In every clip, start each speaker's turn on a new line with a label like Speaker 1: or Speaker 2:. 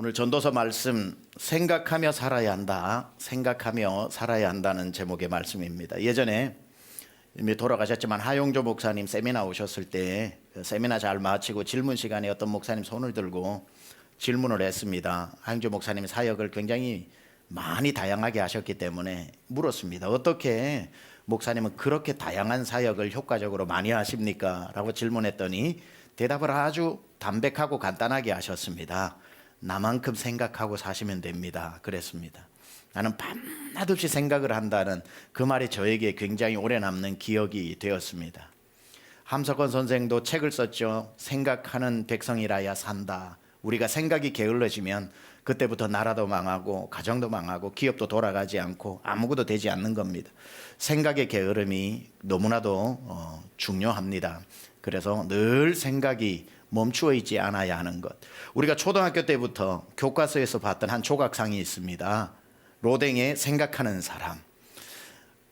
Speaker 1: 오늘 전도서 말씀 생각하며 살아야 한다. 생각하며 살아야 한다는 제목의 말씀입니다. 예전에 이미 돌아가셨지만 하용조 목사님 세미나 오셨을 때 세미나 잘 마치고 질문 시간에 어떤 목사님 손을 들고 질문을 했습니다. 하용조 목사님 사역을 굉장히 많이 다양하게 하셨기 때문에 물었습니다. 어떻게 목사님은 그렇게 다양한 사역을 효과적으로 많이 하십니까? 라고 질문했더니 대답을 아주 담백하고 간단하게 하셨습니다. 나만큼 생각하고 사시면 됩니다. 그랬습니다. 나는 밤낮없이 생각을 한다는 그 말이 저에게 굉장히 오래 남는 기억이 되었습니다. 함석헌 선생도 책을 썼죠. 생각하는 백성이라야 산다. 우리가 생각이 게을러지면 그때부터 나라도 망하고 가정도 망하고 기업도 돌아가지 않고 아무것도 되지 않는 겁니다. 생각의 게으름이 너무나도 중요합니다. 그래서 늘 생각이 멈추어 있지 않아야 하는 것. 우리가 초등학교 때부터 교과서에서 봤던 한 조각상이 있습니다. 로댕의 생각하는 사람.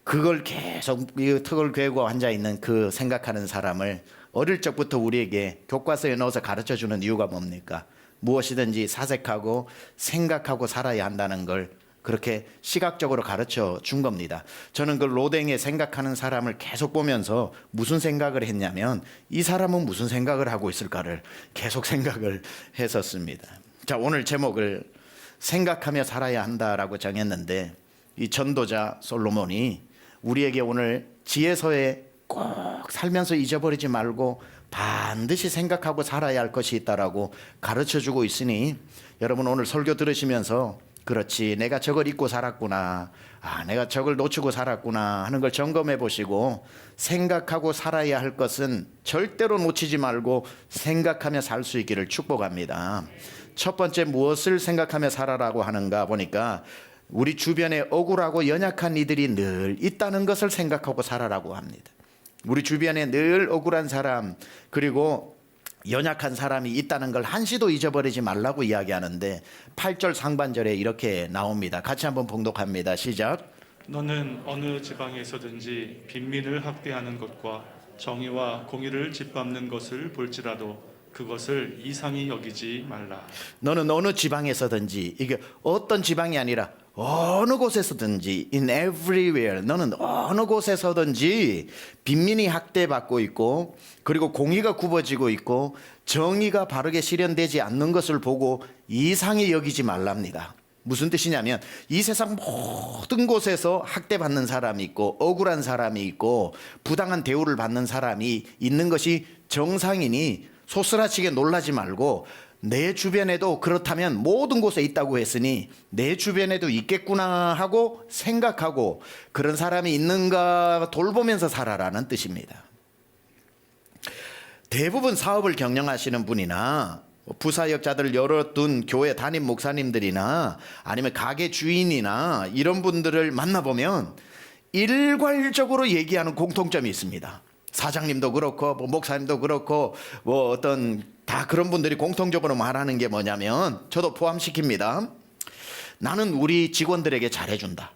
Speaker 1: 그걸 계속 턱을 괴고 앉아있는 그 생각하는 사람을 어릴 적부터 우리에게 교과서에 넣어서 가르쳐주는 이유가 뭡니까? 무엇이든지 사색하고 생각하고 살아야 한다는 걸 그렇게 시각적으로 가르쳐 준 겁니다. 저는 그 로댕의 생각하는 사람을 계속 보면서 무슨 생각을 했냐면 이 사람은 무슨 생각을 하고 있을까를 계속 생각을 했었습니다. 자, 오늘 제목을 생각하며 살아야 한다라고 정했는데 이 전도자 솔로몬이 우리에게 오늘 지혜서에 꼭 살면서 잊어버리지 말고 반드시 생각하고 살아야 할 것이 있다라고 가르쳐주고 있으니 여러분 오늘 설교 들으시면서 그렇지 내가 저걸 잊고 살았구나, 내가 저걸 놓치고 살았구나 하는 걸 점검해 보시고 생각하고 살아야 할 것은 절대로 놓치지 말고 생각하며 살 수 있기를 축복합니다. 첫 번째 무엇을 생각하며 살아라고 하는가 보니까 우리 주변에 억울하고 연약한 이들이 늘 있다는 것을 생각하고 살아라고 합니다. 우리 주변에 늘 억울한 사람 그리고 연약한 사람이 있다는 걸 한시도 잊어버리지 말라고 이야기하는데 8절 상반절에 이렇게 나옵니다. 같이 한번 봉독합니다. 시작.
Speaker 2: 너는 어느 지방에서든지 빈민을 학대하는 것과 정의와 공의를 짓밟는 것을 볼지라도 그것을 이상히 여기지 말라.
Speaker 1: 너는 어느 지방에서든지, 이게 어떤 지방이 아니라 어느 곳에서든지, in everywhere, 너는 어느 곳에서든지 빈민이 학대받고 있고 그리고 공의가 굽어지고 있고 정의가 바르게 실현되지 않는 것을 보고 이상히 여기지 말랍니다. 무슨 뜻이냐면 이 세상 모든 곳에서 학대받는 사람이 있고 억울한 사람이 있고 부당한 대우를 받는 사람이 있는 것이 정상이니 소스라치게 놀라지 말고 내 주변에도 그렇다면 모든 곳에 있다고 했으니 내 주변에도 있겠구나 하고 생각하고 그런 사람이 있는가 돌보면서 살아라는 뜻입니다. 대부분 사업을 경영하시는 분이나 부사역자들 열어둔 교회 담임 목사님들이나 아니면 가게 주인이나 이런 분들을 만나보면 일괄적으로 얘기하는 공통점이 있습니다. 사장님도 그렇고 목사님도 그렇고 어떤 다 그런 분들이 공통적으로 말하는 게 뭐냐면 저도 포함시킵니다. 나는 우리 직원들에게 잘해준다.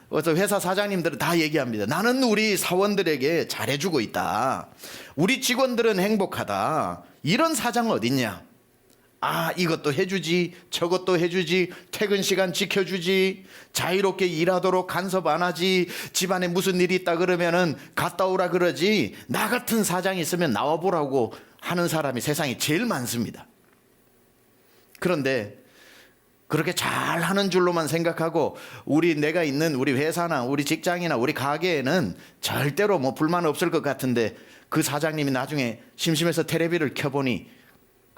Speaker 1: 그래서 회사 사장님들은 다 얘기합니다. 나는 우리 사원들에게 잘해주고 있다. 우리 직원들은 행복하다. 이런 사장 어딨냐? 이것도 해주지 저것도 해주지 퇴근 시간 지켜주지 자유롭게 일하도록 간섭 안 하지 집안에 무슨 일이 있다 그러면은 갔다 오라 그러지 나 같은 사장이 있으면 나와보라고 하는 사람이 세상에 제일 많습니다. 그런데 그렇게 잘하는 줄로만 생각하고 내가 있는 우리 회사나 우리 직장이나 우리 가게에는 절대로 불만 없을 것 같은데 그 사장님이 나중에 심심해서 텔레비를 켜보니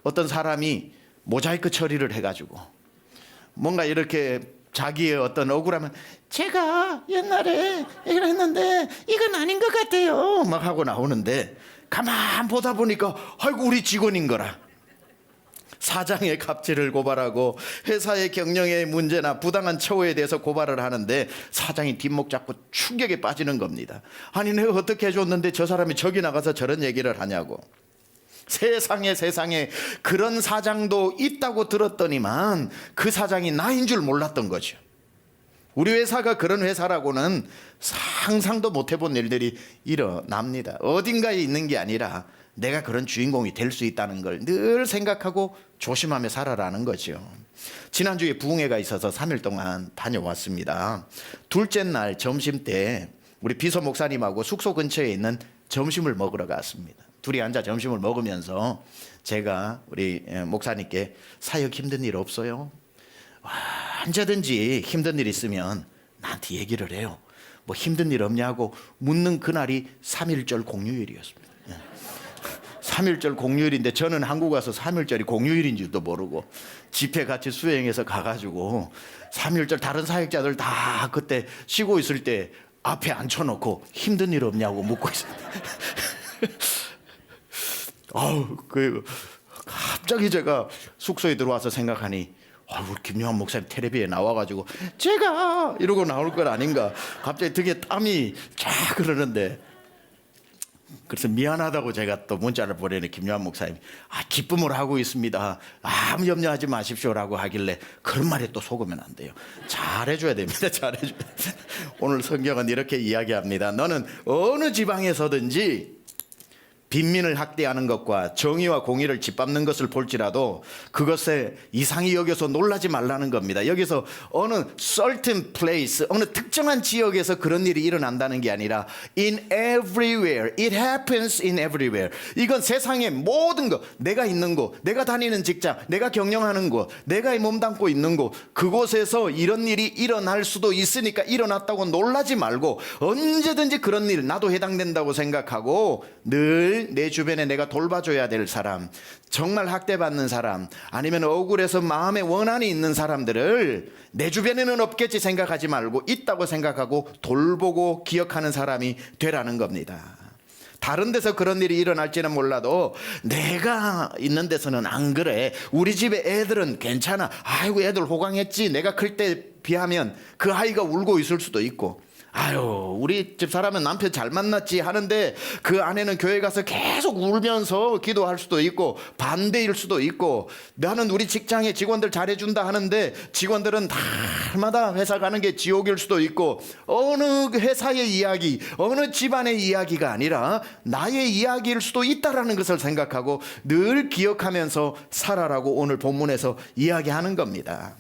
Speaker 1: 어떤 사람이 모자이크 처리를 해가지고 뭔가 이렇게 자기의 어떤 억울함은 제가 옛날에 이걸 했는데 이건 아닌 것 같아요 막 하고 나오는데 가만 보다 보니까 아이고 우리 직원인 거라. 사장의 갑질을 고발하고 회사의 경영의 문제나 부당한 처우에 대해서 고발을 하는데 사장이 뒷목 잡고 충격에 빠지는 겁니다. 아니 내가 어떻게 해줬는데 저 사람이 저기 나가서 저런 얘기를 하냐고. 세상에 그런 사장도 있다고 들었더니만 그 사장이 나인 줄 몰랐던 거죠. 우리 회사가 그런 회사라고는 상상도 못 해본 일들이 일어납니다. 어딘가에 있는 게 아니라 내가 그런 주인공이 될 수 있다는 걸 늘 생각하고 조심하며 살아라는 거죠. 지난주에 부흥회가 있어서 3일 동안 다녀왔습니다. 둘째 날 점심 때 우리 비서 목사님하고 숙소 근처에 있는 점심을 먹으러 갔습니다. 둘이 앉아 점심을 먹으면서 제가 우리 목사님께 사역 힘든 일 없어요? 언제든지 힘든 일 있으면 나한테 얘기를 해요. 뭐 힘든 일 없냐고 묻는 그날이 3.1절 공휴일이었습니다. 3.1절 공휴일인데 저는 한국 와서 3.1절이 공휴일인 줄도 모르고 집회 같이 수행해서 가가지고 3.1절 다른 사역자들 다 그때 쉬고 있을 때 앞에 앉혀놓고 힘든 일 없냐고 묻고 있어요. 갑자기 제가 숙소에 들어와서 생각하니 우리 김요한 목사님 텔레비에 나와가지고 제가 이러고 나올 건 아닌가. 갑자기 등에 땀이 쫙 흐르는데 그래서 미안하다고 제가 또 문자를 보내는 김요한 목사님 기쁨을 하고 있습니다. 아무 염려하지 마십시오라고 하길래 그런 말에 또 속으면 안 돼요. 잘해줘야 됩니다. 잘해줘야 돼요. 오늘 성경은 이렇게 이야기합니다. 너는 어느 지방에서든지 빈민을 학대하는 것과 정의와 공의를 짓밟는 것을 볼지라도 그것에 이상히 여겨서 놀라지 말라는 겁니다. 여기서 어느 certain place, 어느 특정한 지역에서 그런 일이 일어난다는 게 아니라 in everywhere, it happens in everywhere. 이건 세상의 모든 것, 내가 있는 곳, 내가 다니는 직장, 내가 경영하는 곳, 내가 몸담고 있는 곳, 그곳에서 이런 일이 일어날 수도 있으니까 일어났다고 놀라지 말고 언제든지 그런 일 나도 해당된다고 생각하고 늘 내 주변에 내가 돌봐줘야 될 사람, 정말 학대받는 사람, 아니면 억울해서 마음에 원한이 있는 사람들을 내 주변에는 없겠지 생각하지 말고 있다고 생각하고 돌보고 기억하는 사람이 되라는 겁니다. 다른 데서 그런 일이 일어날지는 몰라도 내가 있는 데서는 안 그래. 우리 집에 애들은 괜찮아. 아이고 애들 호강했지. 내가 클 때 비하면 그 아이가 울고 있을 수도 있고, 우리 집 사람은 남편 잘 만났지 하는데 그 아내는 교회 가서 계속 울면서 기도할 수도 있고 반대일 수도 있고, 나는 우리 직장에 직원들 잘해준다 하는데 직원들은 달마다 회사 가는 게 지옥일 수도 있고, 어느 회사의 이야기, 어느 집안의 이야기가 아니라 나의 이야기일 수도 있다라는 것을 생각하고 늘 기억하면서 살아라고 오늘 본문에서 이야기하는 겁니다.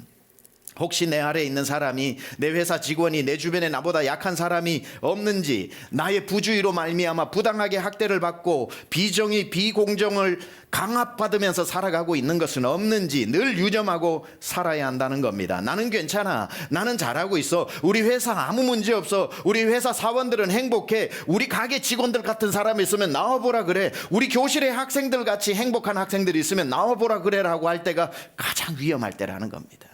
Speaker 1: 혹시 내 아래에 있는 사람이, 내 회사 직원이 내 주변에 나보다 약한 사람이 없는지, 나의 부주의로 말미암아 부당하게 학대를 받고 비정의 비공정을 강압받으면서 살아가고 있는 것은 없는지 늘 유념하고 살아야 한다는 겁니다. 나는 괜찮아, 나는 잘하고 있어, 우리 회사 아무 문제 없어, 우리 회사 사원들은 행복해, 우리 가게 직원들 같은 사람이 있으면 나와보라 그래, 우리 교실에 학생들 같이 행복한 학생들이 있으면 나와보라 그래라고 할 때가 가장 위험할 때라는 겁니다.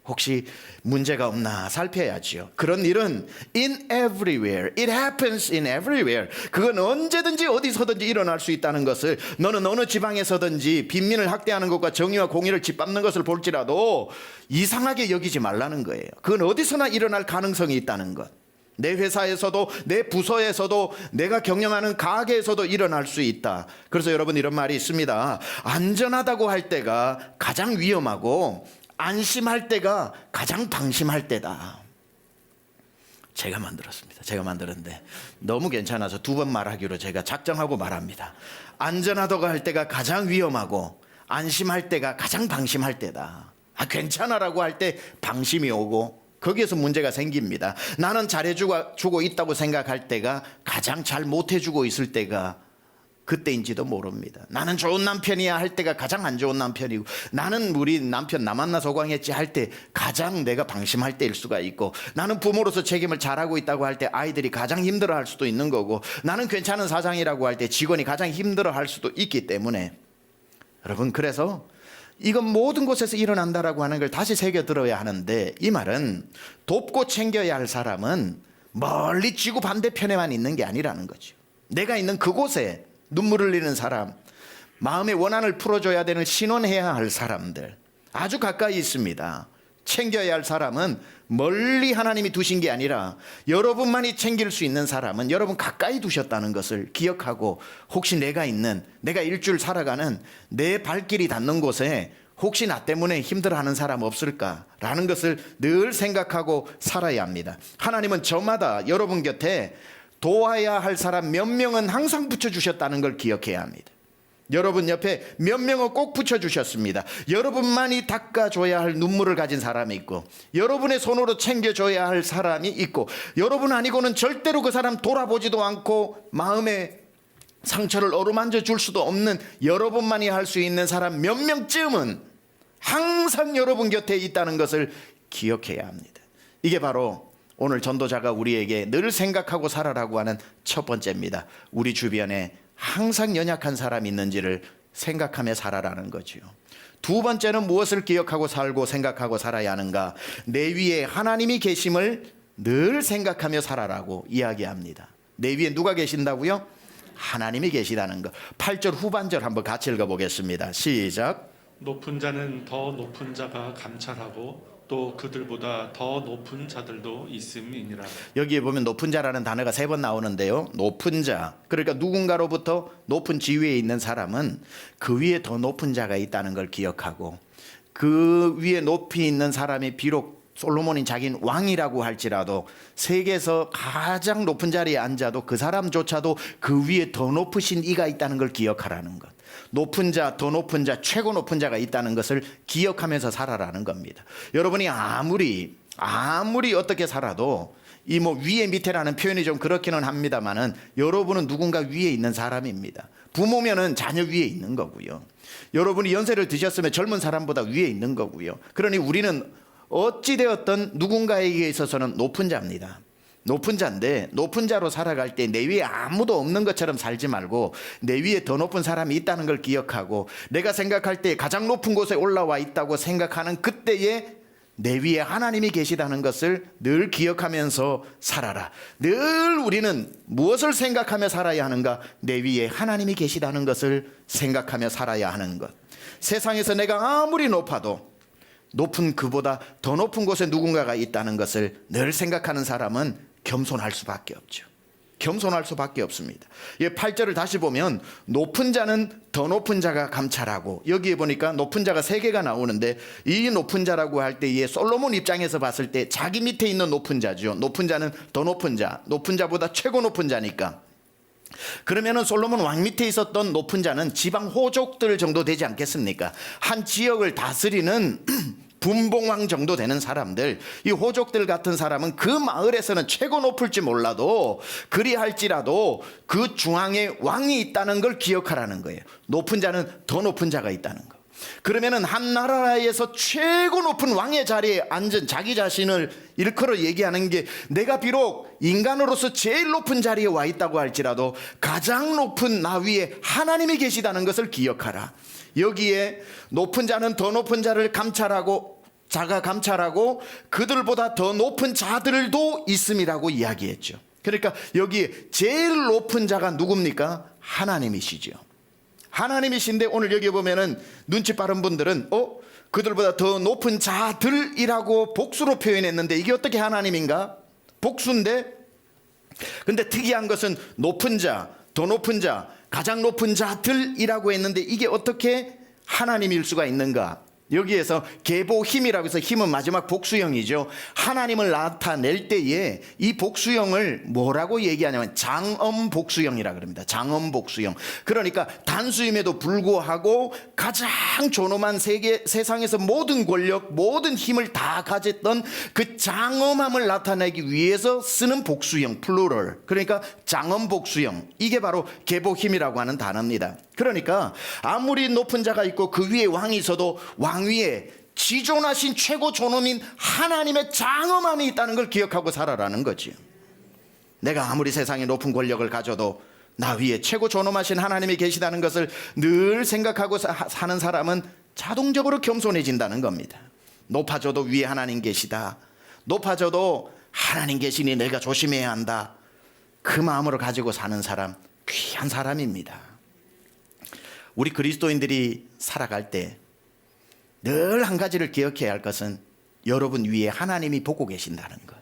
Speaker 1: 혹시 문제가 없나 살펴야지요. 그런 일은 in everywhere, it happens in everywhere. 그건 언제든지 어디서든지 일어날 수 있다는 것을, 너는 어느 지방에서든지 빈민을 학대하는 것과 정의와 공의를 짓밟는 것을 볼지라도 이상하게 여기지 말라는 거예요. 그건 어디서나 일어날 가능성이 있다는 것. 내 회사에서도, 내 부서에서도, 내가 경영하는 가게에서도 일어날 수 있다. 그래서 여러분, 이런 말이 있습니다. 안전하다고 할 때가 가장 위험하고 안심할 때가 가장 방심할 때다. 제가 만들었습니다. 제가 만들었는데 너무 괜찮아서 2번 말하기로 제가 작정하고 말합니다. 안전하다고 할 때가 가장 위험하고 안심할 때가 가장 방심할 때다. 괜찮아라고 할 때 방심이 오고 거기에서 문제가 생깁니다. 나는 잘해주고 있다고 생각할 때가 가장 잘 못해주고 있을 때가 그때인지도 모릅니다. 나는 좋은 남편이야 할 때가 가장 안 좋은 남편이고, 나는 우리 남편 나 만나서 호강했지 할 때 가장 내가 방심할 때일 수가 있고, 나는 부모로서 책임을 잘하고 있다고 할 때 아이들이 가장 힘들어할 수도 있는 거고, 나는 괜찮은 사장이라고 할 때 직원이 가장 힘들어할 수도 있기 때문에, 여러분, 그래서 이건 모든 곳에서 일어난다라고 하는 걸 다시 새겨 들어야 하는데, 이 말은 돕고 챙겨야 할 사람은 멀리 지구 반대편에만 있는 게 아니라는 거죠. 내가 있는 그곳에 눈물을 흘리는 사람, 마음의 원한을 풀어줘야 되는 신원해야 할 사람들 아주 가까이 있습니다. 챙겨야 할 사람은 멀리 하나님이 두신 게 아니라 여러분만이 챙길 수 있는 사람은 여러분 가까이 두셨다는 것을 기억하고, 혹시 내가 일주일 살아가는 내 발길이 닿는 곳에 혹시 나 때문에 힘들어하는 사람 없을까라는 것을 늘 생각하고 살아야 합니다. 하나님은 저마다 여러분 곁에 도와야 할 사람 몇 명은 항상 붙여주셨다는 걸 기억해야 합니다. 여러분 옆에 몇 명은 꼭 붙여주셨습니다. 여러분만이 닦아줘야 할 눈물을 가진 사람이 있고, 여러분의 손으로 챙겨줘야 할 사람이 있고, 여러분 아니고는 절대로 그 사람 돌아보지도 않고 마음에 상처를 어루만져 줄 수도 없는 여러분만이 할 수 있는 사람 몇 명쯤은 항상 여러분 곁에 있다는 것을 기억해야 합니다. 이게 바로 오늘 전도자가 우리에게 늘 생각하고 살아라고 하는 첫 번째입니다. 우리 주변에 항상 연약한 사람이 있는지를 생각하며 살아라는 거지요. 두 번째는 무엇을 기억하고 살고 생각하고 살아야 하는가? 내 위에 하나님이 계심을 늘 생각하며 살아라고 이야기합니다. 내 위에 누가 계신다고요? 하나님이 계시다는 것. 8절 후반절 한번 같이 읽어보겠습니다. 시작.
Speaker 2: 높은 자는 더 높은 자가 감찰하고 또 그들보다 더 높은 자들도 있음이니라.
Speaker 1: 여기에 보면 높은 자라는 단어가 3번 나오는데요. 높은 자, 그러니까 누군가로부터 높은 지위에 있는 사람은 그 위에 더 높은 자가 있다는 걸 기억하고, 그 위에 높이 있는 사람이 비록 솔로몬이 자기는 왕이라고 할지라도 세계에서 가장 높은 자리에 앉아도 그 사람조차도 그 위에 더 높으신 이가 있다는 걸 기억하라는 것. 높은 자, 더 높은 자, 최고 높은 자가 있다는 것을 기억하면서 살아라는 겁니다. 여러분이 아무리 어떻게 살아도 이 뭐 위에 밑에라는 표현이 좀 그렇기는 합니다만은 여러분은 누군가 위에 있는 사람입니다. 부모면은 자녀 위에 있는 거고요. 여러분이 연세를 드셨으면 젊은 사람보다 위에 있는 거고요. 그러니 우리는 어찌되었든 누군가에게 있어서는 높은 자입니다. 높은 자인데 높은 자로 살아갈 때 내 위에 아무도 없는 것처럼 살지 말고 내 위에 더 높은 사람이 있다는 걸 기억하고, 내가 생각할 때 가장 높은 곳에 올라와 있다고 생각하는 그때에 내 위에 하나님이 계시다는 것을 늘 기억하면서 살아라. 늘 우리는 무엇을 생각하며 살아야 하는가? 내 위에 하나님이 계시다는 것을 생각하며 살아야 하는 것. 세상에서 내가 아무리 높아도 높은 그보다 더 높은 곳에 누군가가 있다는 것을 늘 생각하는 사람은 겸손할 수밖에 없죠. 겸손할 수밖에 없습니다. 8절을 다시 보면 높은 자는 더 높은 자가 감찰하고, 여기에 보니까 높은 자가 3개가 나오는데 이 높은 자라고 할 때에 솔로몬 입장에서 봤을 때 자기 밑에 있는 높은 자죠. 높은 자는 더 높은 자, 높은 자보다 최고 높은 자니까. 그러면은 솔로몬 왕 밑에 있었던 높은 자는 지방 호족들 정도 되지 않겠습니까? 한 지역을 다스리는 분봉왕 정도 되는 사람들, 이 호족들 같은 사람은 그 마을에서는 최고 높을지 몰라도 그리할지라도 그 중앙에 왕이 있다는 걸 기억하라는 거예요. 높은 자는 더 높은 자가 있다는 거. 그러면은 한 나라에서 최고 높은 왕의 자리에 앉은 자기 자신을 일컬어 얘기하는 게, 내가 비록 인간으로서 제일 높은 자리에 와 있다고 할지라도 가장 높은 나 위에 하나님이 계시다는 것을 기억하라. 여기에 높은 자는 더 높은 자를 감찰하고, 자가 감찰하고 그들보다 더 높은 자들도 있음이라고 이야기했죠. 그러니까 여기에 제일 높은 자가 누굽니까? 하나님이시죠. 하나님이신데 오늘 여기 보면은 눈치 빠른 분들은 그들보다 더 높은 자들이라고 복수로 표현했는데 이게 어떻게 하나님인가? 복수인데. 근데 특이한 것은 높은 자, 더 높은 자, 가장 높은 자들이라고 했는데 이게 어떻게 하나님일 수가 있는가? 여기에서 계보힘이라고 해서 힘은 마지막 복수형이죠. 하나님을 나타낼 때에 이 복수형을 뭐라고 얘기하냐면 장엄복수형이라 그럽니다. 장엄복수형. 그러니까 단수임에도 불구하고 가장 존엄한 세상에서 모든 권력, 모든 힘을 다 가졌던 그 장엄함을 나타내기 위해서 쓰는 복수형, 플루럴. 그러니까 장엄복수형. 이게 바로 계보힘이라고 하는 단어입니다. 그러니까 아무리 높은 자가 있고 그 위에 왕이 있어도 왕 위에 지존하신 최고 존엄인 하나님의 장엄함이 있다는 걸 기억하고 살아라는 거지요. 내가 아무리 세상에 높은 권력을 가져도 나 위에 최고 존엄하신 하나님이 계시다는 것을 늘 생각하고 사는 사람은 자동적으로 겸손해진다는 겁니다. 높아져도 위에 하나님 계시다. 높아져도 하나님 계시니 내가 조심해야 한다. 그 마음으로 가지고 사는 사람, 귀한 사람입니다. 우리 그리스도인들이 살아갈 때 늘 한 가지를 기억해야 할 것은 여러분 위에 하나님이 보고 계신다는 것.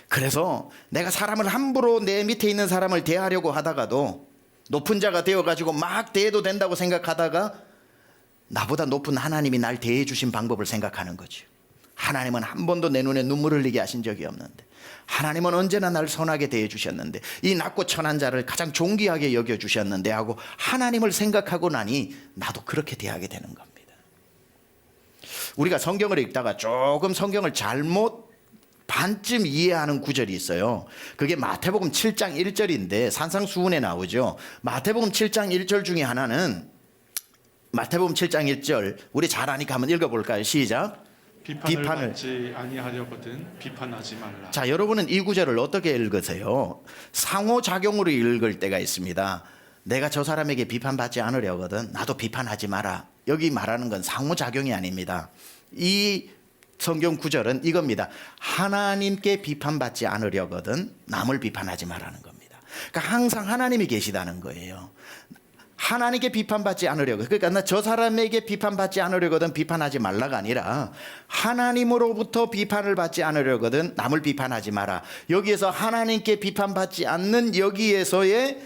Speaker 1: 그래서 내가 사람을 함부로 내 밑에 있는 사람을 대하려고 하다가도, 높은 자가 되어가지고 막 대해도 된다고 생각하다가 나보다 높은 하나님이 날 대해 주신 방법을 생각하는 거죠. 하나님은 한 번도 내 눈에 눈물 흘리게 하신 적이 없는데, 하나님은 언제나 날 선하게 대해 주셨는데, 이 낮고 천한 자를 가장 존귀하게 여겨 주셨는데 하고 하나님을 생각하고 나니 나도 그렇게 대하게 되는 겁니다. 우리가 성경을 읽다가 조금 성경을 잘못 반쯤 이해하는 구절이 있어요. 그게 마태복음 7장 1절인데 산상수훈에 나오죠. 마태복음 7장 1절 중에 하나는, 마태복음 7장 1절 우리 잘 아니까 한번 읽어볼까요? 시작.
Speaker 2: 비판을 받지 아니하려거든 비판하지 말라.
Speaker 1: 자, 여러분은 이 구절을 어떻게 읽으세요? 상호작용으로 읽을 때가 있습니다. 내가 저 사람에게 비판받지 않으려거든 나도 비판하지 마라. 여기 말하는 건 상호작용이 아닙니다. 이 성경 구절은 이겁니다. 하나님께 비판받지 않으려거든 남을 비판하지 말라는 겁니다. 그러니까 항상 하나님이 계시다는 거예요. 하나님께 비판받지 않으려고, 그러니까 나 저 사람에게 비판받지 않으려거든 비판하지 말라가 아니라 하나님으로부터 비판을 받지 않으려거든 남을 비판하지 마라. 여기에서 하나님께 비판받지 않는 여기에서의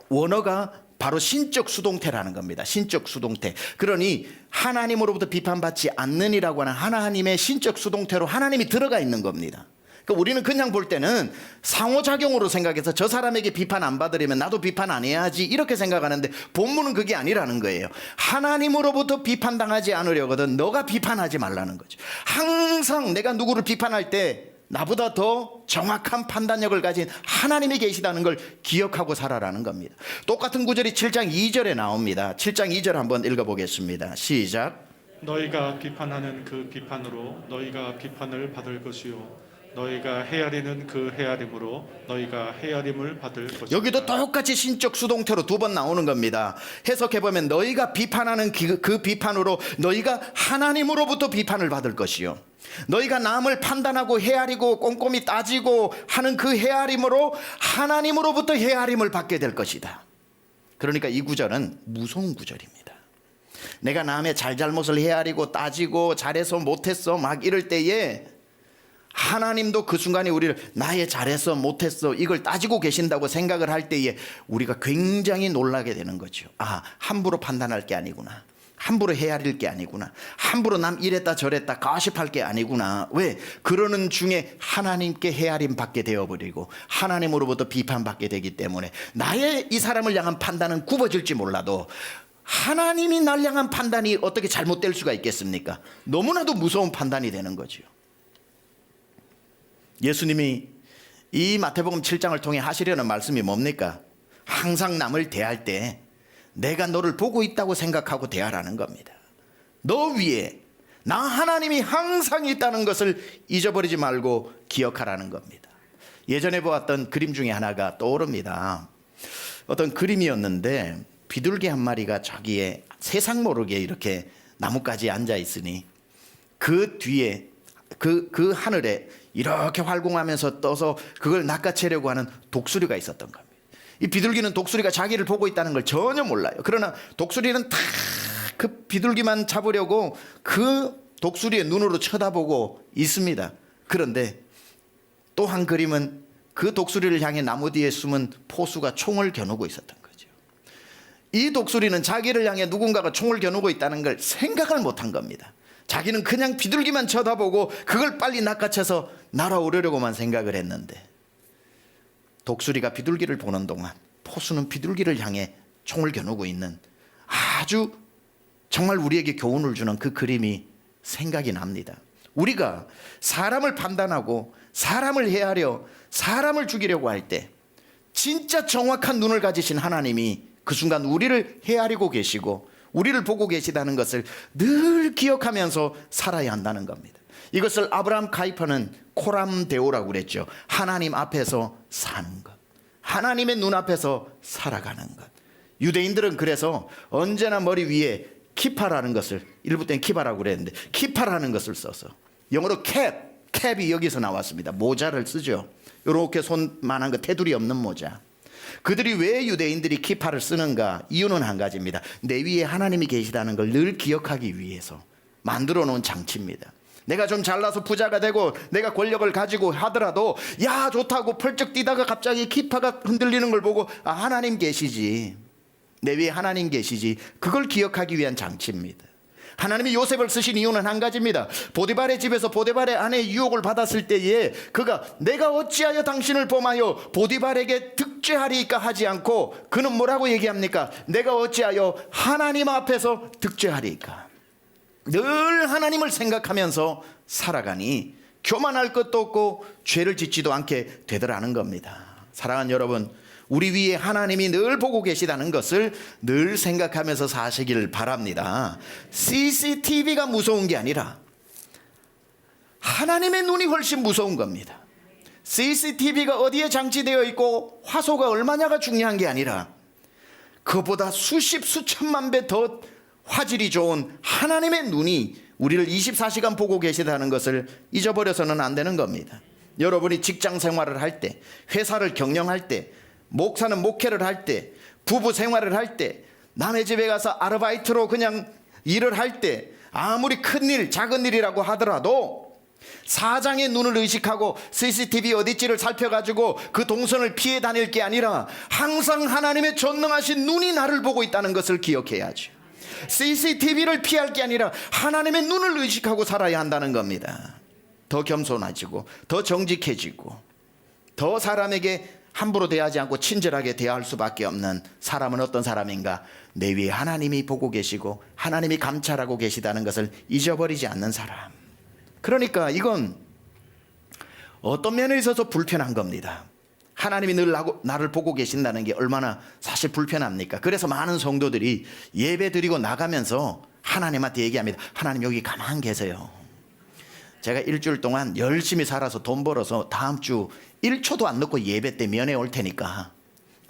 Speaker 1: 원어가 바로 신적 수동태라는 겁니다. 신적 수동태. 그러니 하나님으로부터 비판받지 않는이라고 하는 하나님의 신적 수동태로 하나님이 들어가 있는 겁니다. 그러니까 우리는 그냥 볼 때는 상호작용으로 생각해서 저 사람에게 비판 안 받으려면 나도 비판 안 해야지 이렇게 생각하는데, 본문은 그게 아니라는 거예요. 하나님으로부터 비판당하지 않으려거든 너가 비판하지 말라는 거죠. 항상 내가 누구를 비판할 때 나보다 더 정확한 판단력을 가진 하나님이 계시다는 걸 기억하고 살아라는 겁니다. 똑같은 구절이 7장 2절에 나옵니다. 7장 2절 한번 읽어보겠습니다. 시작.
Speaker 2: 너희가 비판하는 그 비판으로 너희가 비판을 받을 것이요 너희가 헤아리는 그 헤아림으로 너희가 헤아림을 받을 것이다.
Speaker 1: 여기도 똑같이 신적 수동태로 두 번 나오는 겁니다. 해석해보면 너희가 비판하는 그 비판으로 너희가 하나님으로부터 비판을 받을 것이요 너희가 남을 판단하고 헤아리고 꼼꼼히 따지고 하는 그 헤아림으로 하나님으로부터 헤아림을 받게 될 것이다. 그러니까 이 구절은 무서운 구절입니다. 내가 남의 잘잘못을 헤아리고 따지고 잘해서 못했어 막 이럴 때에 하나님도 그 순간에 우리를 나의 잘했어 못했어 이걸 따지고 계신다고 생각을 할 때에 우리가 굉장히 놀라게 되는 거죠. 아, 함부로 판단할 게 아니구나, 함부로 헤아릴 게 아니구나, 함부로 남 이랬다 저랬다 가십할 게 아니구나. 왜? 그러는 중에 하나님께 헤아림 받게 되어버리고 하나님으로부터 비판받게 되기 때문에 나의 이 사람을 향한 판단은 굽어질지 몰라도 하나님이 날 향한 판단이 어떻게 잘못될 수가 있겠습니까? 너무나도 무서운 판단이 되는 거죠. 예수님이 이 마태복음 7장을 통해 하시려는 말씀이 뭡니까? 항상 남을 대할 때 내가 너를 보고 있다고 생각하고 대하라는 겁니다. 너 위에 나 하나님이 항상 있다는 것을 잊어버리지 말고 기억하라는 겁니다. 예전에 보았던 그림 중에 하나가 떠오릅니다. 어떤 그림이었는데 비둘기 한 마리가 저기에 세상 모르게 이렇게 나뭇가지에 앉아 있으니 그 뒤에 그 하늘에 이렇게 활공하면서 떠서 그걸 낚아채려고 하는 독수리가 있었던 겁니다. 이 비둘기는 독수리가 자기를 보고 있다는 걸 전혀 몰라요. 그러나 독수리는 다 그 비둘기만 잡으려고 그 독수리의 눈으로 쳐다보고 있습니다. 그런데 또 한 그림은 그 독수리를 향해 나무 뒤에 숨은 포수가 총을 겨누고 있었던 거죠. 이 독수리는 자기를 향해 누군가가 총을 겨누고 있다는 걸 생각을 못한 겁니다. 자기는 그냥 비둘기만 쳐다보고 그걸 빨리 낚아채서 날아오르려고만 생각을 했는데, 독수리가 비둘기를 보는 동안 포수는 비둘기를 향해 총을 겨누고 있는 아주 정말 우리에게 교훈을 주는 그 그림이 생각이 납니다. 우리가 사람을 판단하고 사람을 헤아려 사람을 죽이려고 할 때 진짜 정확한 눈을 가지신 하나님이 그 순간 우리를 헤아리고 계시고 우리를 보고 계시다는 것을 늘 기억하면서 살아야 한다는 겁니다. 이것을 아브라함 카이퍼는 코람데오라고 그랬죠. 하나님 앞에서 사는 것, 하나님의 눈앞에서 살아가는 것. 유대인들은 그래서 언제나 머리 위에 키파라는 것을, 일부 때는 키바라고 그랬는데 키파라는 것을 써서, 영어로 캡이 여기서 나왔습니다. 모자를 쓰죠. 이렇게 손만한 거, 테두리 없는 모자. 그들이 왜 유대인들이 키파를 쓰는가? 이유는 한 가지입니다. 내 위에 하나님이 계시다는 걸 늘 기억하기 위해서 만들어 놓은 장치입니다. 내가 좀 잘나서 부자가 되고 내가 권력을 가지고 하더라도 야 좋다고 펄쩍 뛰다가 갑자기 키파가 흔들리는 걸 보고 아, 하나님 계시지, 내 위에 하나님 계시지. 그걸 기억하기 위한 장치입니다. 하나님이 요셉을 쓰신 이유는 한 가지입니다. 보디발의 집에서 보디발의 아내의 유혹을 받았을 때에 그가 내가 어찌하여 당신을 범하여 보디발에게 득죄하리이까 하지 않고 그는 뭐라고 얘기합니까? 내가 어찌하여 하나님 앞에서 득죄하리이까. 늘 하나님을 생각하면서 살아가니 교만할 것도 없고 죄를 짓지도 않게 되더라는 겁니다. 사랑하는 여러분, 우리 위에 하나님이 늘 보고 계시다는 것을 늘 생각하면서 사시길 바랍니다. CCTV가 무서운 게 아니라 하나님의 눈이 훨씬 무서운 겁니다. CCTV가 어디에 장치되어 있고 화소가 얼마냐가 중요한 게 아니라 그보다 수십 수천만 배 더 화질이 좋은 하나님의 눈이 우리를 24시간 보고 계시다는 것을 잊어버려서는 안 되는 겁니다. 여러분이 직장 생활을 할 때, 회사를 경영할 때, 목사는 목회를 할 때, 부부 생활을 할 때, 남의 집에 가서 아르바이트로 그냥 일을 할 때, 아무리 큰 일, 작은 일이라고 하더라도 사장의 눈을 의식하고 CCTV 어디지를 살펴가지고 그 동선을 피해 다닐 게 아니라 항상 하나님의 전능하신 눈이 나를 보고 있다는 것을 기억해야죠. CCTV를 피할 게 아니라 하나님의 눈을 의식하고 살아야 한다는 겁니다. 더 겸손해지고 더 정직해지고 더 사람에게 함부로 대하지 않고 친절하게 대할 수밖에 없는 사람은 어떤 사람인가? 내 위에 하나님이 보고 계시고 하나님이 감찰하고 계시다는 것을 잊어버리지 않는 사람. 그러니까 이건 어떤 면에 있어서 불편한 겁니다. 하나님이 늘 나를 보고 계신다는 게 얼마나 사실 불편합니까? 그래서 많은 성도들이 예배 드리고 나가면서 하나님한테 얘기합니다. 하나님 여기 가만 계세요. 제가 일주일 동안 열심히 살아서 돈 벌어서 다음 주 1초도 안 넣고 예배 때 면회 올 테니까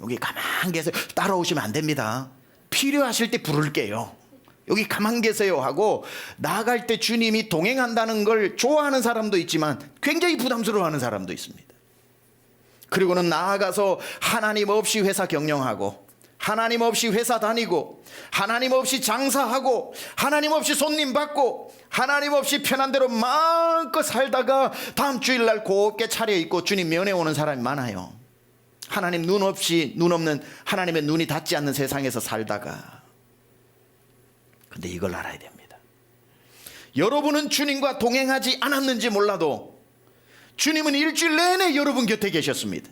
Speaker 1: 여기 가만 계세요. 따라오시면 안 됩니다. 필요하실 때 부를게요. 여기 가만 계세요 하고 나갈 때 주님이 동행한다는 걸 좋아하는 사람도 있지만 굉장히 부담스러워하는 사람도 있습니다. 그리고는 나아가서 하나님 없이 회사 경영하고 하나님 없이 회사 다니고 하나님 없이 장사하고 하나님 없이 손님 받고 하나님 없이 편한 대로 마음껏 살다가 다음 주일날 곱게 차려입고 주님 면회 오는 사람이 많아요. 하나님 눈 없는 하나님의 눈이 닿지 않는 세상에서 살다가. 근데 이걸 알아야 됩니다. 여러분은 주님과 동행하지 않았는지 몰라도 주님은 일주일 내내 여러분 곁에 계셨습니다.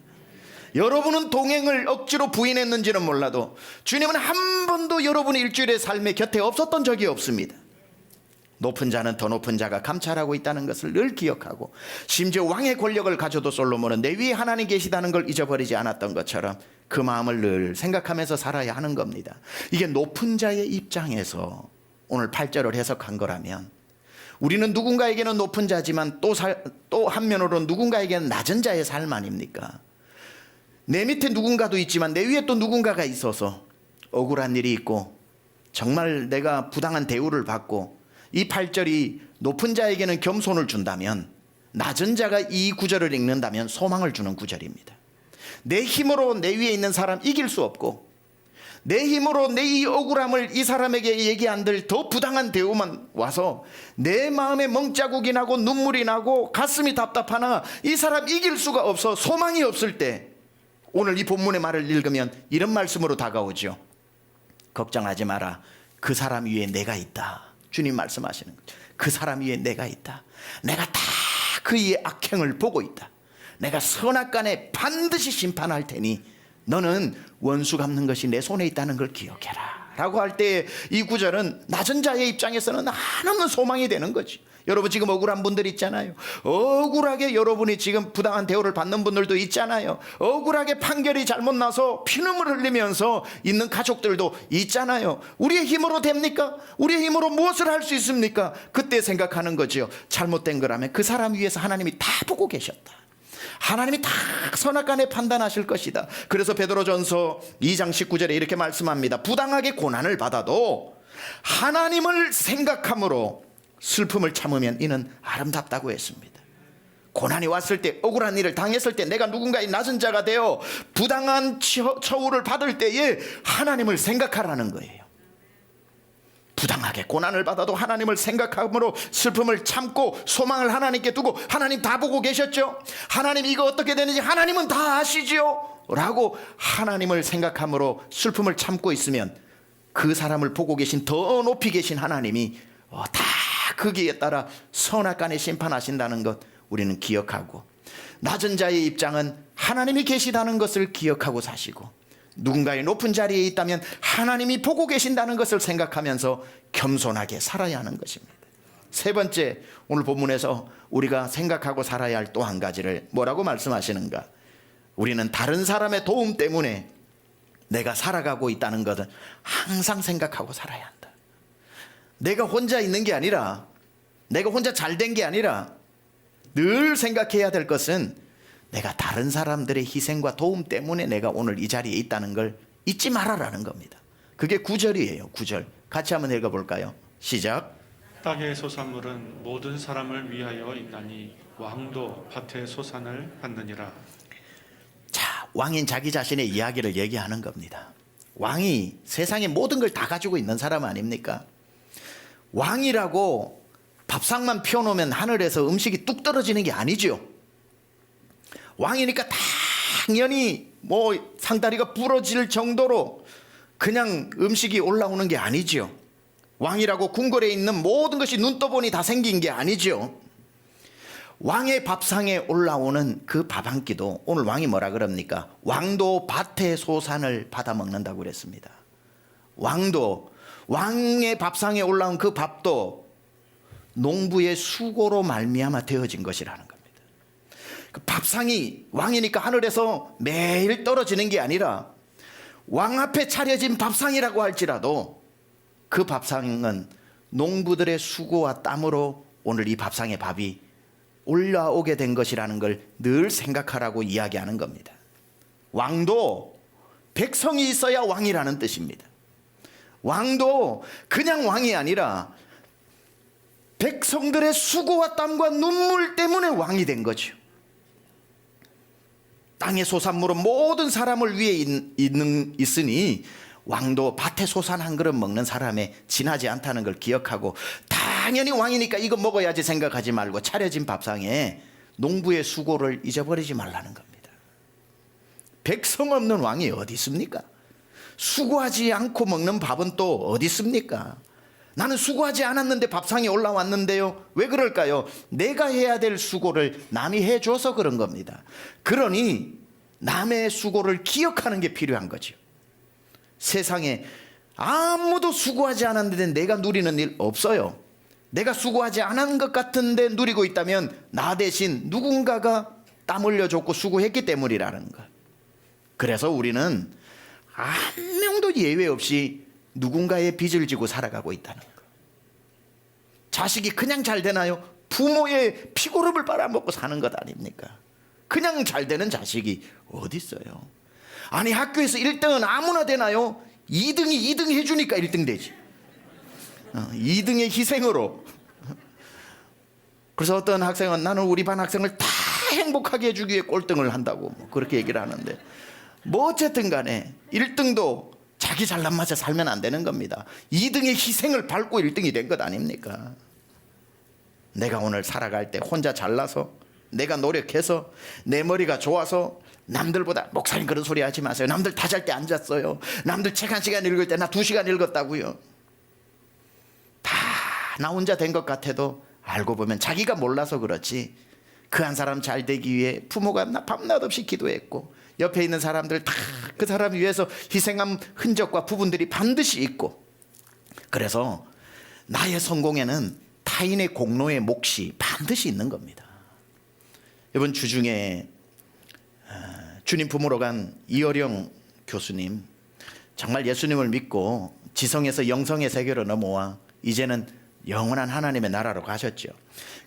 Speaker 1: 여러분은 동행을 억지로 부인했는지는 몰라도 주님은 한 번도 여러분의 일주일의 삶의 곁에 없었던 적이 없습니다. 높은 자는 더 높은 자가 감찰하고 있다는 것을 늘 기억하고 심지어 왕의 권력을 가져도 솔로몬은 내 위에 하나님 계시다는 걸 잊어버리지 않았던 것처럼 그 마음을 늘 생각하면서 살아야 하는 겁니다. 이게 높은 자의 입장에서 오늘 8절을 해석한 거라면 우리는 누군가에게는 높은 자지만 또 한면으로는 누군가에게는 낮은 자의 삶 아닙니까? 내 밑에 누군가도 있지만 내 위에 또 누군가가 있어서 억울한 일이 있고 정말 내가 부당한 대우를 받고 이 8절이 높은 자에게는 겸손을 준다면 낮은 자가 이 구절을 읽는다면 소망을 주는 구절입니다. 내 힘으로 내 위에 있는 사람 이길 수 없고 내 힘으로 내 이 억울함을 이 사람에게 얘기한들 더 부당한 대우만 와서 내 마음에 멍자국이 나고 눈물이 나고 가슴이 답답하나 이 사람 이길 수가 없어 소망이 없을 때 오늘 이 본문의 말을 읽으면 이런 말씀으로 다가오죠. 걱정하지 마라. 그 사람 위에 내가 있다. 주님 말씀하시는 거죠. 그 사람 위에 내가 있다. 내가 다 그의 악행을 보고 있다. 내가 선악간에 반드시 심판할 테니 너는 원수 갚는 것이 내 손에 있다는 걸 기억해라 라고 할 때 이 구절은 낮은 자의 입장에서는 한없는 소망이 되는 거지. 여러분 지금 억울한 분들 있잖아요. 억울하게 여러분이 지금 부당한 대우를 받는 분들도 있잖아요. 억울하게 판결이 잘못 나서 피눈물 흘리면서 있는 가족들도 있잖아요. 우리의 힘으로 됩니까? 우리의 힘으로 무엇을 할 수 있습니까? 그때 생각하는 거죠. 잘못된 거라면 그 사람 위에서 하나님이 다 보고 계셨다. 하나님이 다 선악간에 판단하실 것이다. 그래서 베드로전서 2장 19절에 이렇게 말씀합니다. 부당하게 고난을 받아도 하나님을 생각함으로 슬픔을 참으면 이는 아름답다고 했습니다. 고난이 왔을 때 억울한 일을 당했을 때 내가 누군가의 낮은 자가 되어 부당한 처우를 받을 때에 하나님을 생각하라는 거예요. 부당하게 고난을 받아도 하나님을 생각함으로 슬픔을 참고 소망을 하나님께 두고 하나님 다 보고 계셨죠. 하나님 이거 어떻게 되는지 하나님은 다 아시죠. 라고 하나님을 생각함으로 슬픔을 참고 있으면 그 사람을 보고 계신 더 높이 계신 하나님이 다 거기에 따라 선악간에 심판하신다는 것 우리는 기억하고, 낮은 자의 입장은 하나님이 계시다는 것을 기억하고 사시고, 누군가의 높은 자리에 있다면 하나님이 보고 계신다는 것을 생각하면서 겸손하게 살아야 하는 것입니다. 세 번째, 오늘 본문에서 우리가 생각하고 살아야 할 또 한 가지를 뭐라고 말씀하시는가? 우리는 다른 사람의 도움 때문에 내가 살아가고 있다는 것을 항상 생각하고 살아야 한다. 내가 혼자 있는 게 아니라, 내가 혼자 잘 된 게 아니라 늘 생각해야 될 것은 내가 다른 사람들의 희생과 도움 때문에 내가 오늘 이 자리에 있다는 걸 잊지 말아라는 겁니다. 그게 9절이에요. 9절 같이 한번 읽어볼까요? 시작.
Speaker 2: 땅의 소산물은 모든 사람을 위하여 있나니 왕도 밭의 소산을 받느니라.
Speaker 1: 자, 왕인 자기 자신의 이야기를 얘기하는 겁니다. 왕이 세상의 모든 걸 다 가지고 있는 사람 아닙니까? 왕이라고 밥상만 펴놓으면 하늘에서 음식이 뚝 떨어지는 게 아니죠. 왕이니까 당연히 뭐 상다리가 부러질 정도로 그냥 음식이 올라오는 게 아니죠. 왕이라고 궁궐에 있는 모든 것이 눈 떠보니 다 생긴 게 아니죠. 왕의 밥상에 올라오는 그 밥 한 끼도 오늘 왕이 뭐라 그럽니까? 왕도 밭의 소산을 받아 먹는다고 그랬습니다. 왕도, 왕의 밥상에 올라온 그 밥도 농부의 수고로 말미암아 되어진 것이라는 겁니다. 그 밥상이 왕이니까 하늘에서 매일 떨어지는 게 아니라 왕 앞에 차려진 밥상이라고 할지라도 그 밥상은 농부들의 수고와 땀으로 오늘 이 밥상의 밥이 올라오게 된 것이라는 걸 늘 생각하라고 이야기하는 겁니다. 왕도 백성이 있어야 왕이라는 뜻입니다. 왕도 그냥 왕이 아니라 백성들의 수고와 땀과 눈물 때문에 왕이 된 거죠. 땅의 소산물은 모든 사람을 위해 있으니 왕도 밭의 소산 한 그릇 먹는 사람에 지나지 않다는 걸 기억하고, 당연히 왕이니까 이거 먹어야지 생각하지 말고 차려진 밥상에 농부의 수고를 잊어버리지 말라는 겁니다. 백성 없는 왕이 어디 있습니까? 수고하지 않고 먹는 밥은 또 어디 있습니까? 나는 수고하지 않았는데 밥상에 올라왔는데요. 왜 그럴까요? 내가 해야 될 수고를 남이 해줘서 그런 겁니다. 그러니 남의 수고를 기억하는 게 필요한 거죠. 세상에 아무도 수고하지 않았는데 내가 누리는 일 없어요. 내가 수고하지 않은 것 같은데 누리고 있다면 나 대신 누군가가 땀 흘려줬고 수고했기 때문이라는 것. 그래서 우리는 한 명도 예외 없이 누군가의 빚을 지고 살아가고 있다는 것. 자식이 그냥 잘 되나요? 부모의 피고름을 빨아먹고 사는 것 아닙니까? 그냥 잘 되는 자식이 어디 있어요? 아니, 학교에서 1등은 아무나 되나요? 2등이 2등 해주니까 1등 되지. 2등의 희생으로. 그래서 어떤 학생은 나는 우리 반 학생을 다 행복하게 해주기 위해 꼴등을 한다고 그렇게 얘기를 하는데, 뭐 어쨌든 간에 1등도 자기 잘난 맛에 살면 안 되는 겁니다. 2등의 희생을 밟고 1등이 된 것 아닙니까? 내가 오늘 살아갈 때 혼자 잘나서, 내가 노력해서, 내 머리가 좋아서, 남들보다, 목사님 그런 소리 하지 마세요. 남들 다 잘 때 안 잤어요. 남들 책 1시간 읽을 때 나 2시간 읽었다고요. 다 나 혼자 된 것 같아도 알고 보면 자기가 몰라서 그렇지, 그 한 사람 잘 되기 위해 부모가 밤낮 없이 기도했고, 옆에 있는 사람들 다 그 사람 위해서 희생한 흔적과 부분들이 반드시 있고, 그래서 나의 성공에는 타인의 공로의 몫이 반드시 있는 겁니다. 이번 주중에 주님 품으로 간 이어령 교수님, 정말 예수님을 믿고 지성에서 영성의 세계로 넘어와 이제는 영원한 하나님의 나라로 가셨죠.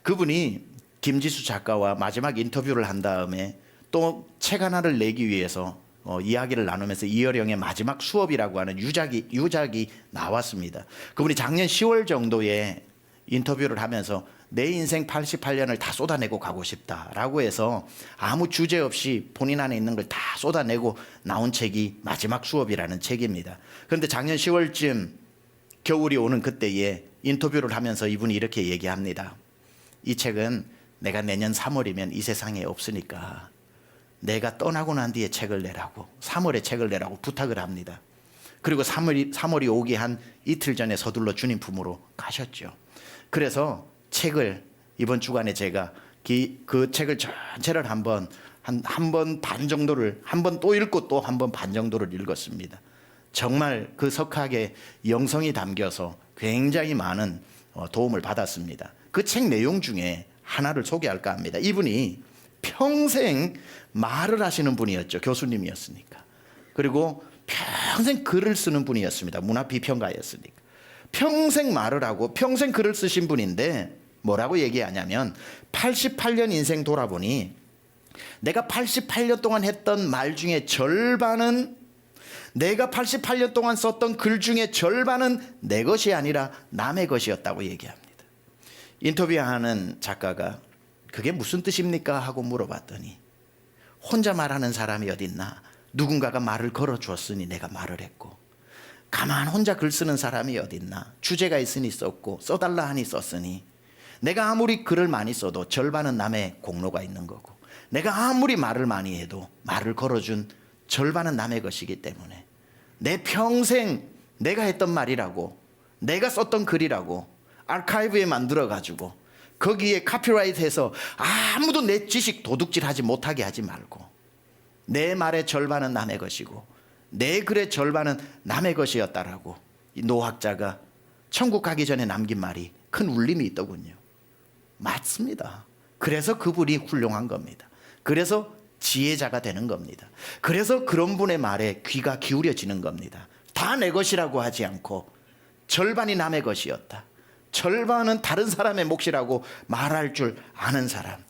Speaker 1: 그분이 김지수 작가와 마지막 인터뷰를 한 다음에 또 책 하나를 내기 위해서 이야기를 나누면서 이어령의 마지막 수업이라고 하는 유작이 나왔습니다. 그분이 작년 10월 정도에 인터뷰를 하면서 내 인생 88년을 다 쏟아내고 가고 싶다라고 해서 아무 주제 없이 본인 안에 있는 걸 다 쏟아내고 나온 책이 마지막 수업이라는 책입니다. 그런데 작년 10월쯤 겨울이 오는 그때에 인터뷰를 하면서 이분이 이렇게 얘기합니다. 이 책은 내가 내년 3월이면 이 세상에 없으니까 내가 떠나고 난 뒤에 책을 내라고, 3월에 책을 내라고 부탁을 합니다. 그리고 3월이 오기 한 이틀 전에 서둘러 주님 품으로 가셨죠. 그래서 책을 이번 주간에 제가 그 책을 전체를 한 번 반 정도를 한 번 또 읽고 또 한 번 반 정도를 읽었습니다. 정말 그 석학의 영성이 담겨서 굉장히 많은 도움을 받았습니다. 그 책 내용 중에 하나를 소개할까 합니다. 이분이 평생 말을 하시는 분이었죠. 교수님이었으니까. 그리고 평생 글을 쓰는 분이었습니다. 문화비평가였으니까. 평생 말을 하고 평생 글을 쓰신 분인데 뭐라고 얘기하냐면 88년 인생 돌아보니 내가 88년 동안 했던 말 중에 절반은, 내가 88년 동안 썼던 글 중에 절반은 내 것이 아니라 남의 것이었다고 얘기합니다. 인터뷰하는 작가가 그게 무슨 뜻입니까? 하고 물어봤더니 혼자 말하는 사람이 어딨나? 누군가가 말을 걸어주었으니 내가 말을 했고, 가만 혼자 글 쓰는 사람이 어딨나? 주제가 있으니 썼고 써달라 하니 썼으니, 내가 아무리 글을 많이 써도 절반은 남의 공로가 있는 거고, 내가 아무리 말을 많이 해도 말을 걸어준 절반은 남의 것이기 때문에 내 평생 내가 했던 말이라고, 내가 썼던 글이라고 아카이브에 만들어가지고 거기에 카피라이트해서 아무도 내 지식 도둑질하지 못하게 하지 말고, 내 말의 절반은 남의 것이고 내 글의 절반은 남의 것이었다라고 이 노학자가 천국 가기 전에 남긴 말이 큰 울림이 있더군요. 맞습니다. 그래서 그분이 훌륭한 겁니다. 그래서 지혜자가 되는 겁니다. 그래서 그런 분의 말에 귀가 기울여지는 겁니다. 다 내 것이라고 하지 않고 절반이 남의 것이었다, 절반은 다른 사람의 몫이라고 말할 줄 아는 사람,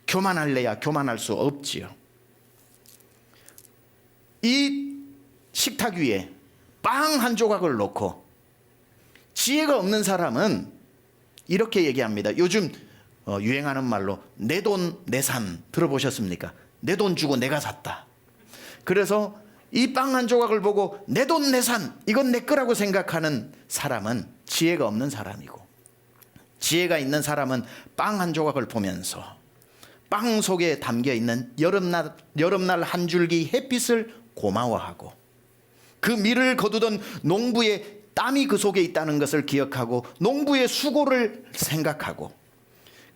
Speaker 1: 교만할래야 교만할 수 없지요. 이 식탁 위에 빵 한 조각을 놓고 지혜가 없는 사람은 이렇게 얘기합니다. 요즘 유행하는 말로 내 돈 내산 들어보셨습니까? 내 돈 주고 내가 샀다. 그래서 이 빵 한 조각을 보고 내 돈 내산, 이건 내 거라고 생각하는 사람은 지혜가 없는 사람이고, 지혜가 있는 사람은 빵 한 조각을 보면서 빵 속에 담겨있는 여름날 한 줄기 햇빛을 고마워하고, 그 밀을 거두던 농부의 땀이 그 속에 있다는 것을 기억하고 농부의 수고를 생각하고,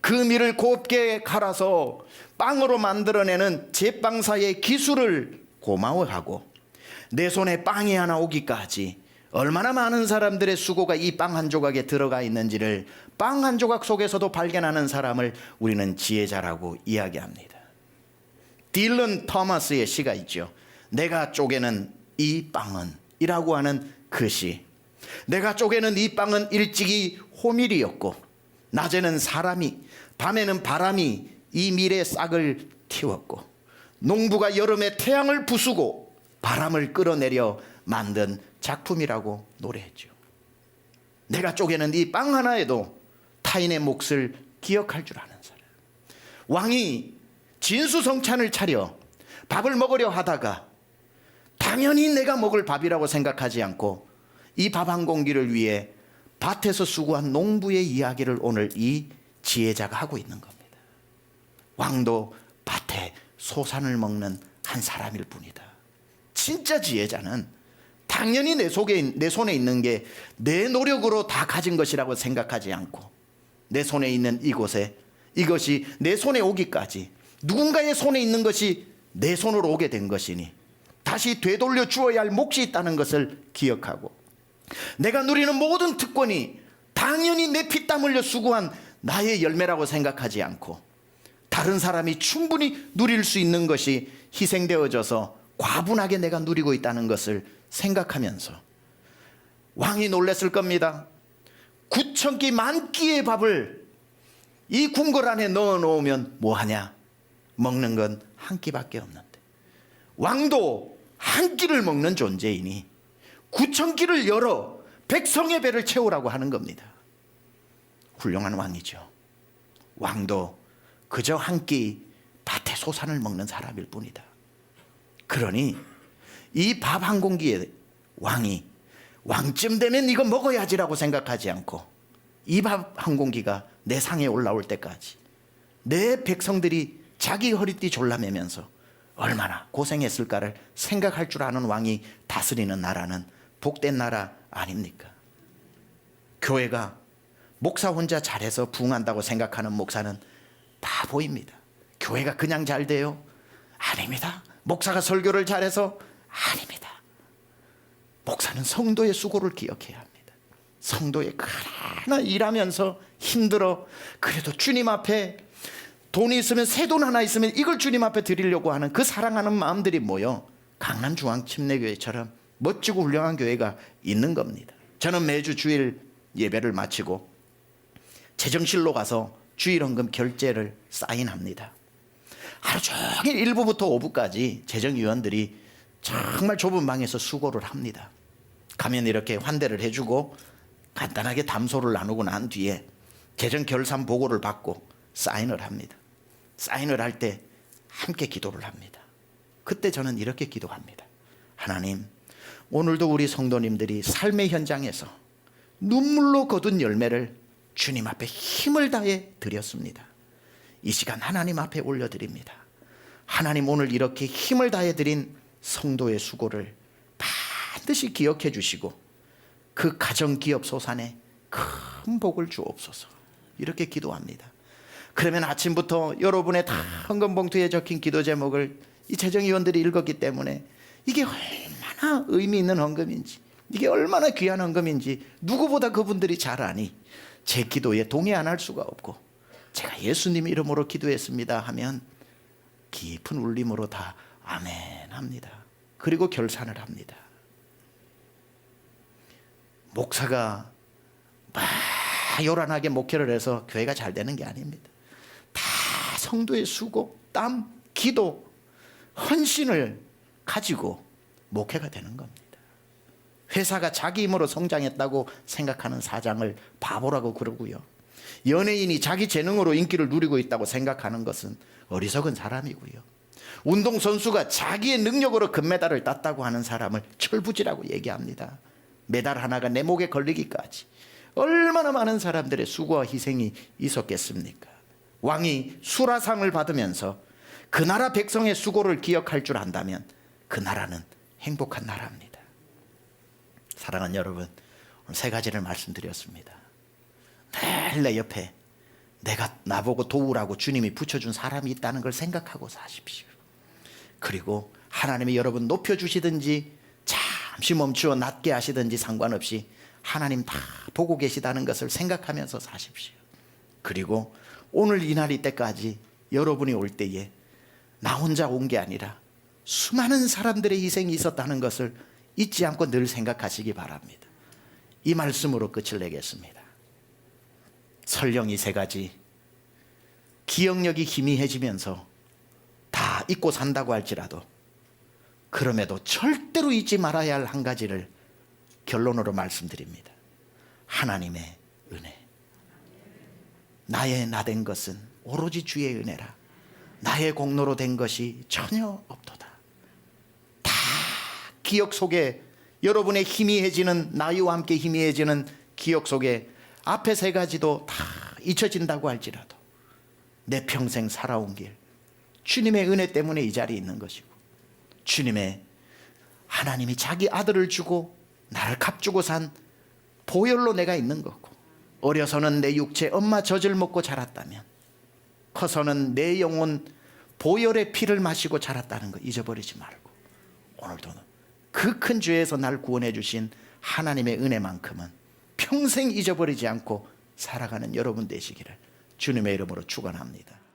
Speaker 1: 그 밀을 곱게 갈아서 빵으로 만들어내는 제빵사의 기술을 고마워하고, 내 손에 빵이 하나 오기까지 얼마나 많은 사람들의 수고가 이 빵 한 조각에 들어가 있는지를 빵 한 조각 속에서도 발견하는 사람을 우리는 지혜자라고 이야기합니다. 딜런 토마스의 시가 있죠. 내가 쪼개는 이 빵은 이라고 하는 그 시. 내가 쪼개는 이 빵은 일찍이 호밀이었고 낮에는 사람이, 밤에는 바람이 이 밀의 싹을 틔웠고, 농부가 여름에 태양을 부수고 바람을 끌어내려 만든 작품이라고 노래했죠. 내가 쪼개는 이 빵 하나에도 타인의 몫을 기억할 줄 아는 사람. 왕이 진수성찬을 차려 밥을 먹으려 하다가 당연히 내가 먹을 밥이라고 생각하지 않고 이 밥 한 공기를 위해 밭에서 수고한 농부의 이야기를 오늘 이 지혜자가 하고 있는 겁니다. 왕도 밭에 소산을 먹는 한 사람일 뿐이다. 진짜 지혜자는 당연히 내 손에 있는 게 내 노력으로 다 가진 것이라고 생각하지 않고, 내 손에 있는 이곳에 이것이 내 손에 오기까지 누군가의 손에 있는 것이 내 손으로 오게 된 것이니 다시 되돌려 주어야 할 몫이 있다는 것을 기억하고, 내가 누리는 모든 특권이 당연히 내 피땀 흘려 수고한 나의 열매라고 생각하지 않고 다른 사람이 충분히 누릴 수 있는 것이 희생되어져서 과분하게 내가 누리고 있다는 것을 생각하면서, 왕이 놀랐을 겁니다. 9,000끼 만끼의 밥을 이 궁궐 안에 넣어 놓으면 뭐하냐? 먹는 건 한 끼밖에 없는데, 왕도 한 끼를 먹는 존재이니 9,000끼를 열어 백성의 배를 채우라고 하는 겁니다. 훌륭한 왕이죠. 왕도 그저 한 끼 밭에 소산을 먹는 사람일 뿐이다. 그러니 이 밥 한 공기에 왕이 왕쯤 되면 이거 먹어야지라고 생각하지 않고 이 밥 한 공기가 내 상에 올라올 때까지 내 백성들이 자기 허리띠 졸라매면서 얼마나 고생했을까를 생각할 줄 아는 왕이 다스리는 나라는 복된 나라 아닙니까? 교회가 목사 혼자 잘해서 부흥한다고 생각하는 목사는 바보입니다. 교회가 그냥 잘 돼요? 아닙니다. 목사가 설교를 잘해서? 아닙니다. 목사는 성도의 수고를 기억해야 합니다. 성도의 그러나 일하면서 힘들어 그래도 주님 앞에 돈이 있으면 새 돈 하나 있으면 이걸 주님 앞에 드리려고 하는 그 사랑하는 마음들이 모여 강남중앙침례교회처럼 멋지고 훌륭한 교회가 있는 겁니다. 저는 매주 주일 예배를 마치고 재정실로 가서 주일헌금 결제를 사인합니다. 하루 종일 1부부터 5부까지 재정위원들이 정말 좁은 방에서 수고를 합니다. 가면 이렇게 환대를 해주고 간단하게 담소를 나누고 난 뒤에 재정 결산 보고를 받고 사인을 합니다. 사인을 할 때 함께 기도를 합니다. 그때 저는 이렇게 기도합니다. 하나님, 오늘도 우리 성도님들이 삶의 현장에서 눈물로 거둔 열매를 주님 앞에 힘을 다해 드렸습니다. 이 시간 하나님 앞에 올려드립니다. 하나님, 오늘 이렇게 힘을 다해 드린 성도의 수고를 반드시 기억해 주시고 그 가정기업 소산에 큰 복을 주옵소서. 이렇게 기도합니다. 그러면 아침부터 여러분의 다 헌금 봉투에 적힌 기도 제목을 이 재정위원들이 읽었기 때문에 이게 얼마나 의미 있는 헌금인지, 이게 얼마나 귀한 헌금인지 누구보다 그분들이 잘 아니 제 기도에 동의 안 할 수가 없고, 제가 예수님 이름으로 기도했습니다 하면 깊은 울림으로 다 아멘 합니다. 그리고 결산을 합니다. 목사가 막 요란하게 목회를 해서 교회가 잘 되는 게 아닙니다. 다 성도의 수고, 땀, 기도, 헌신을 가지고 목회가 되는 겁니다. 회사가 자기 힘으로 성장했다고 생각하는 사장을 바보라고 그러고요. 연예인이 자기 재능으로 인기를 누리고 있다고 생각하는 것은 어리석은 사람이고요. 운동선수가 자기의 능력으로 금메달을 땄다고 하는 사람을 철부지라고 얘기합니다. 메달 하나가 내 목에 걸리기까지 얼마나 많은 사람들의 수고와 희생이 있었겠습니까? 왕이 수라상을 받으면서 그 나라 백성의 수고를 기억할 줄 안다면 그 나라는 행복한 나라입니다. 사랑하는 여러분, 오늘 세 가지를 말씀드렸습니다. 늘 내 옆에 내가 나보고 도우라고 주님이 붙여준 사람이 있다는 걸 생각하고 사십시오. 그리고 하나님이 여러분 높여주시든지 잠시 멈추어 낮게 하시든지 상관없이 하나님 다 보고 계시다는 것을 생각하면서 사십시오. 그리고 오늘 이날 이때까지 여러분이 올 때에 나 혼자 온 게 아니라 수많은 사람들의 희생이 있었다는 것을 잊지 않고 늘 생각하시기 바랍니다. 이 말씀으로 끝을 내겠습니다. 설령이 세 가지, 기억력이 희미해지면서 다 잊고 산다고 할지라도 그럼에도 절대로 잊지 말아야 할 한 가지를 결론으로 말씀드립니다. 하나님의 은혜. 나의 나된 것은 오로지 주의 은혜라. 나의 공로로 된 것이 전혀 없도다. 다 기억 속에, 여러분의 희미해지는, 나이와 함께 희미해지는 기억 속에 앞에 세 가지도 다 잊혀진다고 할지라도 내 평생 살아온 길, 주님의 은혜 때문에 이 자리에 있는 것이고, 주님의 하나님이 자기 아들을 주고 나를 값주고 산 보혈로 내가 있는 거고, 어려서는 내 육체 엄마 젖을 먹고 자랐다면 커서는 내 영혼 보혈의 피를 마시고 자랐다는 거 잊어버리지 말고, 오늘도 그 큰 죄에서 날 구원해 주신 하나님의 은혜만큼은 평생 잊어버리지 않고 살아가는 여러분 되시기를 주님의 이름으로 축원합니다.